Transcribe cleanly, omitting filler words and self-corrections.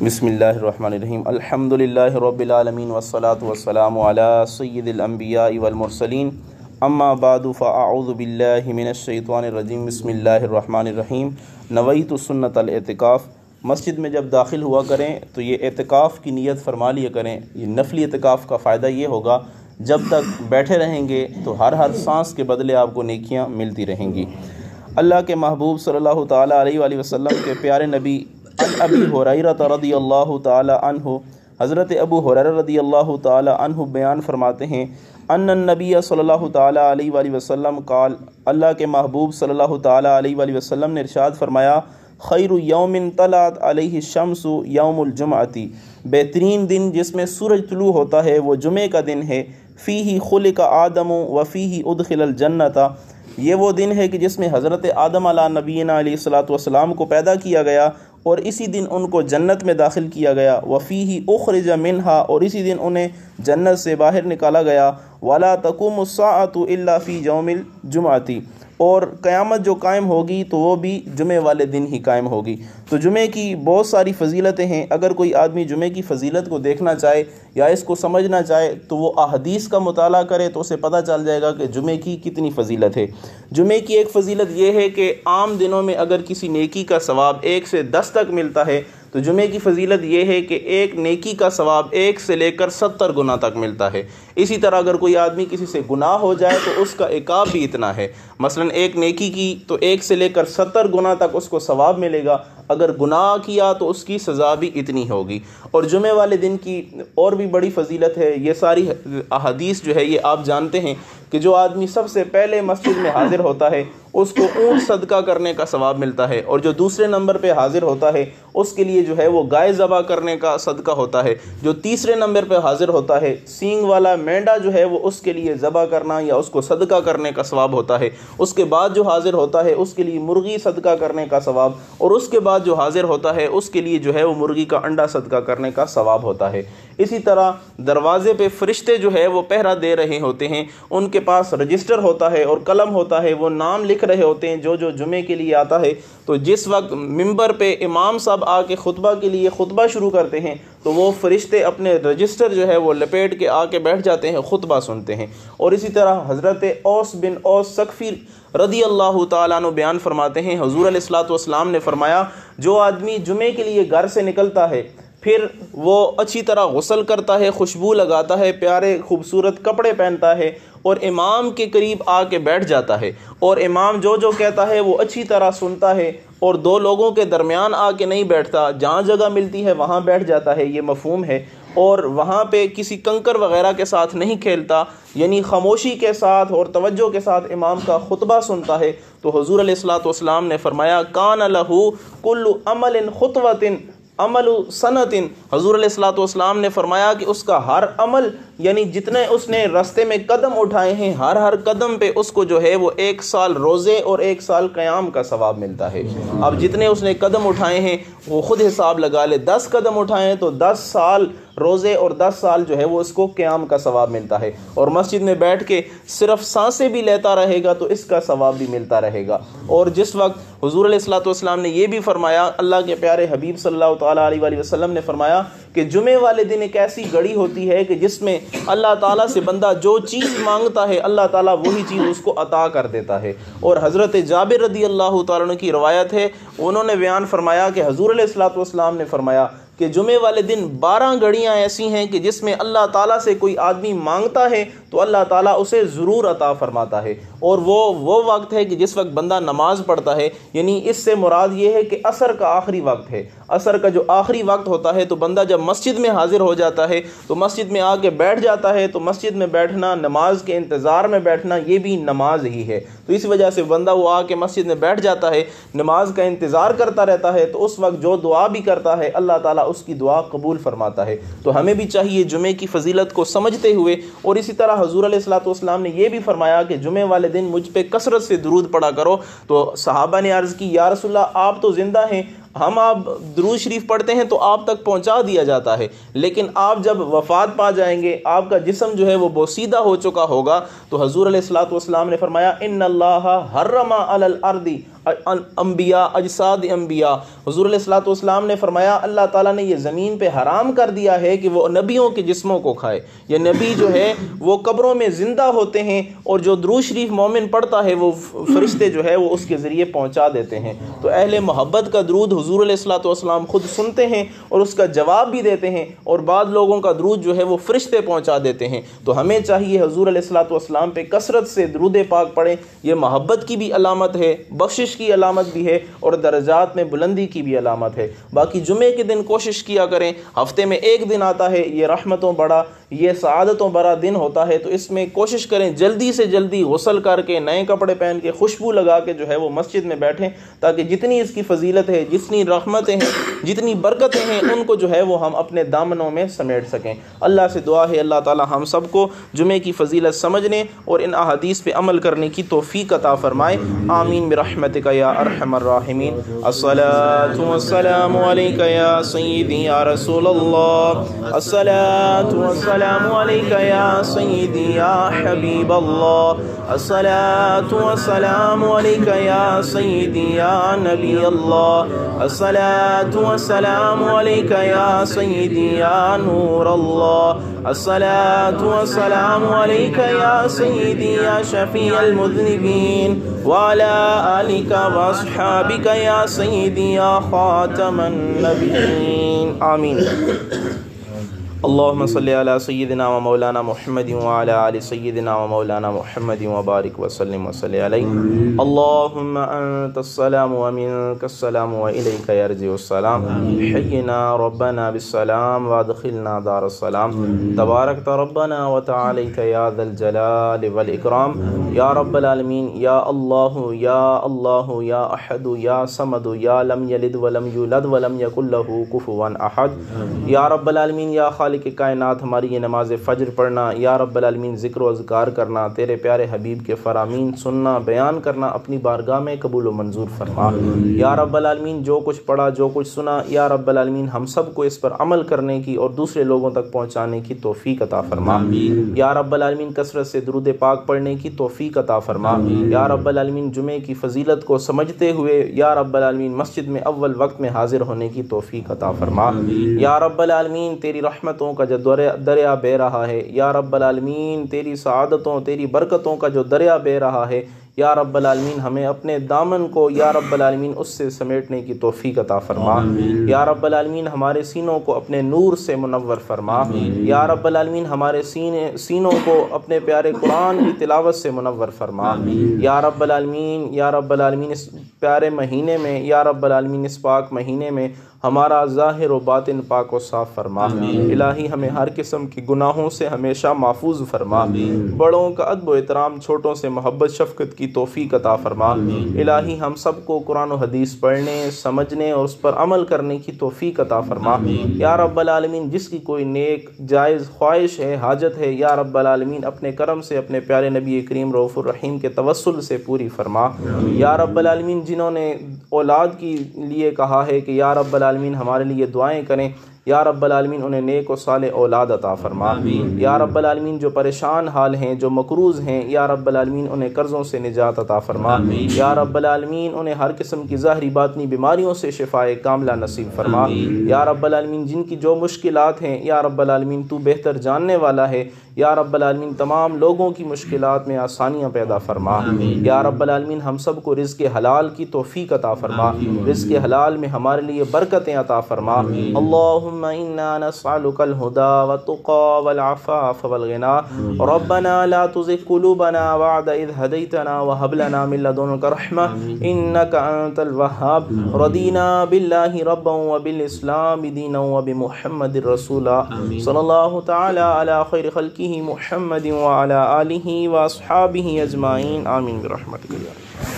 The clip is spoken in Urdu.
بسم اللہ الرحمن الرحیم الحمدللہ رب العالمین والصلاة والسلام علی سید الانبیاء والمرسلین اما بعد فاعوذ باللہ من الشیطان الرجیم بسم اللہ الرحمن الرحیم نویت سنت الاعتکاف۔ مسجد میں جب داخل ہوا کریں تو یہ اعتکاف کی نیت فرما لیا کریں۔ یہ نفلی اعتکاف کا فائدہ یہ ہوگا جب تک بیٹھے رہیں گے تو ہر سانس کے بدلے آپ کو نیکیاں ملتی رہیں گی۔ اللہ کے محبوب صلی اللہ تعالیٰ علیہ وآلہ وسلم کے پیارے نبی عن ابی ہریرہ رضی اللہ تعالی عنہ، حضرت ابو ہریرہ رضی اللہ تعالی عنہ بیان فرماتے ہیں ان النبی صلی اللہ تعالی علیہ وآلہ وسلم قال، اللہ کے محبوب صلی اللہ تعالی علیہ وآلہ وسلم نے ارشاد فرمایا، خیر یوم طلعت علیہ الشمس یوم الجمعۃ، بہترین دن جس میں سورج طلوع ہوتا ہے وہ جمعے کا دن ہے۔ فیہ خلق آدم و فیہ ادخل الجنۃ، یہ وہ دن ہے کہ جس میں حضرت آدم علیہ نبینا علیہ الصلوۃ والسلام کو پیدا کیا گیا اور اسی دن ان کو جنت میں داخل کیا گیا۔ وفیہ اخرج منہا، اور اسی دن انہیں جنت سے باہر نکالا گیا۔ ولا تقوم الساعۃ الا فی یوم الجمعۃ، اور قیامت جو قائم ہوگی تو وہ بھی جمعے والے دن ہی قائم ہوگی۔ تو جمعے کی بہت ساری فضیلتیں ہیں۔ اگر کوئی آدمی جمعے کی فضیلت کو دیکھنا چاہے یا اس کو سمجھنا چاہے تو وہ احادیث کا مطالعہ کرے تو اسے پتہ چل جائے گا کہ جمعے کی کتنی فضیلت ہے۔ جمعے کی ایک فضیلت یہ ہے کہ عام دنوں میں اگر کسی نیکی کا ثواب 1 سے 10 تک ملتا ہے تو جمعے کی فضیلت یہ ہے کہ ایک نیکی کا ثواب 1 سے لے کر 70 گنا تک ملتا ہے۔ اسی طرح اگر کوئی آدمی کسی سے گناہ ہو جائے تو اس کا عقاب بھی اتنا ہے۔ مثلا ایک نیکی کی تو 1 سے لے کر 70 گنا تک اس کو ثواب ملے گا، اگر گناہ کیا تو اس کی سزا بھی اتنی ہوگی۔ اور جمعے والے دن کی اور بھی بڑی فضیلت ہے۔ یہ ساری احادیث جو ہے یہ آپ جانتے ہیں کہ جو آدمی سب سے پہلے مسجد میں حاضر ہوتا ہے اس کو اونٹ صدقہ کرنے کا ثواب ملتا ہے، اور جو دوسرے نمبر پہ حاضر ہوتا ہے اس کے لیے جو ہے وہ گائے ذبح کرنے کا صدقہ ہوتا ہے۔ جو تیسرے نمبر پہ حاضر ہوتا ہے سینگ والا مینڈا جو ہے وہ اس کے لیے ذبح کرنا یا اس کو صدقہ کرنے کا ثواب ہوتا ہے۔ اس کے بعد جو حاضر ہوتا ہے اس کے لیے مرغی صدقہ کرنے کا ثواب، اور اس کے بعد جو حاضر ہوتا ہے اس کے لیے جو ہے وہ مرغی کا انڈا صدقہ کرنے کا ثواب ہوتا ہے۔ اسی طرح دروازے پہ فرشتے جو ہے وہ پہرا دے رہے ہوتے ہیں، ان کے پاس رجسٹر ہوتا ہے اور قلم ہوتا ہے، وہ نام لکھ رہے ہوتے ہیں جو جمعے کے لیے آتا ہے۔ تو جس وقت ممبر پہ امام صاحب آ کے خطبہ کے لیے خطبہ شروع کرتے ہیں تو وہ فرشتے اپنے رجسٹر جو ہے وہ لپیٹ کے آ کے بیٹھ جاتے ہیں، خطبہ سنتے ہیں۔ اور اسی طرح حضرت اوس بن اوس ثقفی رضی اللہ تعالیٰ عنہ بیان فرماتے ہیں، حضور علیہ الصلوۃ والسلام نے فرمایا، جو آدمی جمعے کے لیے گھر سے نکلتا ہے پھر وہ اچھی طرح غسل کرتا ہے، خوشبو لگاتا ہے، پیارے خوبصورت کپڑے پہنتا ہے اور امام کے قریب آ کے بیٹھ جاتا ہے، اور امام جو کہتا ہے وہ اچھی طرح سنتا ہے اور 2 لوگوں کے درمیان آ کے نہیں بیٹھتا، جہاں جگہ ملتی ہے وہاں بیٹھ جاتا ہے، یہ مفہوم ہے۔ اور وہاں پہ کسی کنکر وغیرہ کے ساتھ نہیں کھیلتا، یعنی خاموشی کے ساتھ اور توجہ کے ساتھ امام کا خطبہ سنتا ہے، تو حضور علیہ الصلوۃ والسلام نے فرمایا، کان لہ کل عمل خطوۃ عمل سنت، حضور علیہ الصلوۃ والسلام نے فرمایا کہ اس کا ہر عمل، یعنی جتنے اس نے راستے میں قدم اٹھائے ہیں ہر قدم پہ اس کو جو ہے وہ 1 سال روزے اور 1 سال قیام کا ثواب ملتا ہے۔ اب جتنے اس نے قدم اٹھائے ہیں وہ خود حساب لگا لے، 10 قدم اٹھائے ہیں تو 10 سال روزے اور 10 سال جو ہے وہ اس کو قیام کا ثواب ملتا ہے۔ اور مسجد میں بیٹھ کے صرف سانسیں بھی لیتا رہے گا تو اس کا ثواب بھی ملتا رہے گا۔ اور جس وقت حضور علیہ الصلوۃ والسلام نے یہ بھی فرمایا، اللہ کے پیارے حبیب صلی اللہ تعالیٰ علیہ وآلہ وسلم نے فرمایا کہ جمعے والے دن ایک ایسی گھڑی ہوتی ہے کہ جس میں اللہ تعالیٰ سے بندہ جو چیز مانگتا ہے اللہ تعالیٰ وہی چیز اس کو عطا کر دیتا ہے۔ اور حضرت جابر رضی اللہ تعالیٰ عنہ کی روایت ہے، انہوں نے بیان فرمایا کہ حضور علیہ الصلوۃ والسلام نے فرمایا کہ جمعے والے دن 12 گھڑیاں ایسی ہیں کہ جس میں اللہ تعالیٰ سے کوئی آدمی مانگتا ہے تو اللہ تعالیٰ اسے ضرور عطا فرماتا ہے، اور وہ وقت ہے کہ جس وقت بندہ نماز پڑھتا ہے، یعنی اس سے مراد یہ ہے کہ عصر کا آخری وقت ہے۔ عصر کا جو آخری وقت ہوتا ہے تو بندہ جب مسجد میں حاضر ہو جاتا ہے تو مسجد میں آ کے بیٹھ جاتا ہے، تو مسجد میں بیٹھنا، نماز کے انتظار میں بیٹھنا، یہ بھی نماز ہی ہے۔ تو اس وجہ سے بندہ وہ آ کے مسجد میں بیٹھ جاتا ہے، نماز کا انتظار کرتا رہتا ہے، تو اس وقت جو دعا بھی کرتا ہے اللہ تعالیٰ اس کی دعا قبول فرماتا ہے۔ تو ہمیں بھی چاہیے جمعے کی فضیلت کو سمجھتے ہوئے، اور اسی طرح حضور علیہ الصلوۃ والسلام نے یہ بھی فرمایا کہ جمعے والے دن مجھ پہ کثرت سے درود پڑھا کرو۔ تو صحابہ نے عرض کی، یا رسول اللہ آپ تو زندہ ہیں، ہم آپ درود شریف پڑھتے ہیں تو آپ تک پہنچا دیا جاتا ہے، لیکن آپ جب وفات پا جائیں گے، آپ کا جسم جو ہے وہ بوسیدہ ہو چکا ہوگا، تو حضور علیہ الصلوۃ والسلام نے فرمایا ان اللہ حرم علی الارض انبیاء اجساد انبیاء، حضور علیہ الصلوۃ والسلام نے فرمایا اللہ تعالیٰ نے یہ زمین پہ حرام کر دیا ہے کہ وہ نبیوں کے جسموں کو کھائے. یہ نبی جو ہے وہ قبروں میں زندہ ہوتے ہیں، اور جو درود شریف مومن پڑھتا ہے وہ فرشتے جو ہے وہ اس کے ذریعے پہنچا دیتے ہیں. تو اہل محبت کا درود حضور علیہ الصلوۃ والسلام خود سنتے ہیں اور اس کا جواب بھی دیتے ہیں، اور بعض لوگوں کا درود جو ہے وہ فرشتے پہنچا دیتے ہیں. تو ہمیں چاہیے حضور علیہ الصلوۃ والسلام پہ کثرت سے درود پاک پڑھیں. یہ محبت کی بھی علامت ہے، بخشش کی علامت بھی ہے، اور درجات میں بلندی کی بھی علامت ہے. باقی جمعے کے دن کوشش کیا کریں، ہفتے میں ایک دن آتا ہے، یہ رحمتوں بڑا، یہ سعادتوں بڑا دن ہوتا ہے، تو اس میں کوشش کریں جلدی سے جلدی غسل کر کے، نئے کپڑے پہن کے، خوشبو لگا کے جو ہے وہ مسجد میں بیٹھیں، تاکہ جتنی اس کی فضیلت ہے، جتنی رحمتیں ہیں، جتنی برکتیں ہیں، ان کو جو ہے وہ ہم اپنے دامنوں میں سمیٹ سکیں. اللہ سے دعا ہے اللہ تعالی ہم سب کو جمعے کی فضیلت سمجھنے اور ان احادیث پہ عمل کرنے کی توفیق عطا فرمائے. آمین برحمتک یا ارحم الراحمین. الصلاۃ والسلام علیک یا سیدی یا رسول اللہ، الصلاۃ والسلام علیک یا سیدی یا حبیب اللہ، الصلاۃ والسلام علیک یا سیدی یا نبی اللہ، الصلاۃ والسلام علیک یا سیدی یا نور اللہ، الصلاۃ والسلام علیک یا سیدی یا شفیع المذنبین، وعلی آلک واصحابک یا سیدی یا خاتم النبیین. آمین. اللهم صل على سيدنا ومولانا محمد وعلى آل سيدنا ومولانا محمد وبارك وسلم وصل عليه. اللهم أنت السلام ومنك السلام وإليك يرجع السلام. حينا ربنا بالسلام وادخلنا دار السلام. تباركت ربنا وتعاليت يا ذا الجلال والإكرام. يا رب العالمين، يا الله يا الله يا أحد يا صمد يا لم يلد ولم يولد ولم يكن له كفوا أحد. يا رب العالمين، يا خالق کائنات، ہماری یہ نماز فجر پڑھنا، یا رب العالمین ذکر و اذکار کرنا، تیرے پیارے حبیب کے فرامین سننا، بیان کرنا، اپنی بارگاہ میں قبول و منظور فرما. یا رب العالمین جو کچھ پڑھا، جو کچھ سنا، یا رب العالمین ہم سب کو اس پر عمل کرنے کی اور دوسرے لوگوں تک پہنچانے کی توفیق عطا فرما. یا رب العالمین کثرت سے درود پاک پڑھنے کی توفیق عطا فرما. یا رب العالمین جمعے کی فضیلت کو سمجھتے ہوئے یا رب العالمین مسجد میں اول وقت میں حاضر ہونے کی توفیق عطا فرما. یا رب العالمین تیری رحمتوں کا جو دریا بہ رہا ہے، یا رب العالمین تیری سعادتوں، تیری برکتوں کا جو دریا بہ رہا ہے، یا رب العالمین ہمیں اپنے دامن کو یا رب العالمین اس سے سمیٹنے کی توفیق عطا فرما. یا رب العالمین ہمارے سینوں کو اپنے نور سے منور فرما. یا رب العالمین ہمارے سینوں کو اپنے پیارے قرآن کی تلاوت سے منور فرما. یا رب العالمین، یا رب العالمین اس پیارے مہینے میں، یا رب العالمین اس پاک مہینے میں ہمارا ظاہر و باطن پاک و صاف فرما. الہی ہمیں ہر قسم کی گناہوں سے ہمیشہ محفوظ فرما. بڑوں کا ادب و احترام، چھوٹوں سے محبت شفقت کی توفیق عطا فرما. الہی ہم سب کو قرآن و حدیث پڑھنے، سمجھنے اور اس پر عمل کرنے کی توفیق عطا فرما. یا رب العالمین جس کی کوئی نیک جائز خواہش ہے، حاجت ہے، یا رب العالمین اپنے کرم سے اپنے پیارے نبی کریم رؤوف الرحیم کے توسل سے پوری فرما. یا رب العالمین جنہوں نے اولاد کی لیے کہا ہے کہ یا رب العالمین ہمارے لیے دعائیں کریں، یا رب العالمین انہیں نیک و صالح اولاد عطا فرما. یا رب العالمین جو پریشان حال ہیں، جو مقروض ہیں، یا رب العالمین انہیں قرضوں سے نجات عطا فرما. یا رب العالمین انہیں ہر قسم کی ظاہری باطنی بیماریوں سے شفائے کاملہ نصیب فرما. یا رب العالمین جن کی جو مشکلات ہیں، یا رب العالمین تو بہتر جاننے والا ہے. یا رب العالمین تمام لوگوں کی مشکلات میں آسانیاں پیدا فرما. یا رب العالمین ہم سب کو رزق حلال کی توفیق عطا فرما. رزق حلال میں ہمارے لیے برکتیں عطا فرما. اللہم انا نسألک الہدی والتقی والعفاف والغنی. ربنا لا تزغ قلوبنا بعد اذ هدیتنا وهب لنا من لدنک رحمہ انک انت الوہاب. رضینا باللہ ربا وبالاسلام دینا وبمحمد رسولا صلی اللہ تعالی علی خیر خلقہ محمد وعلی آلہ واصحابہ اجمعین. آمین برحمتک یا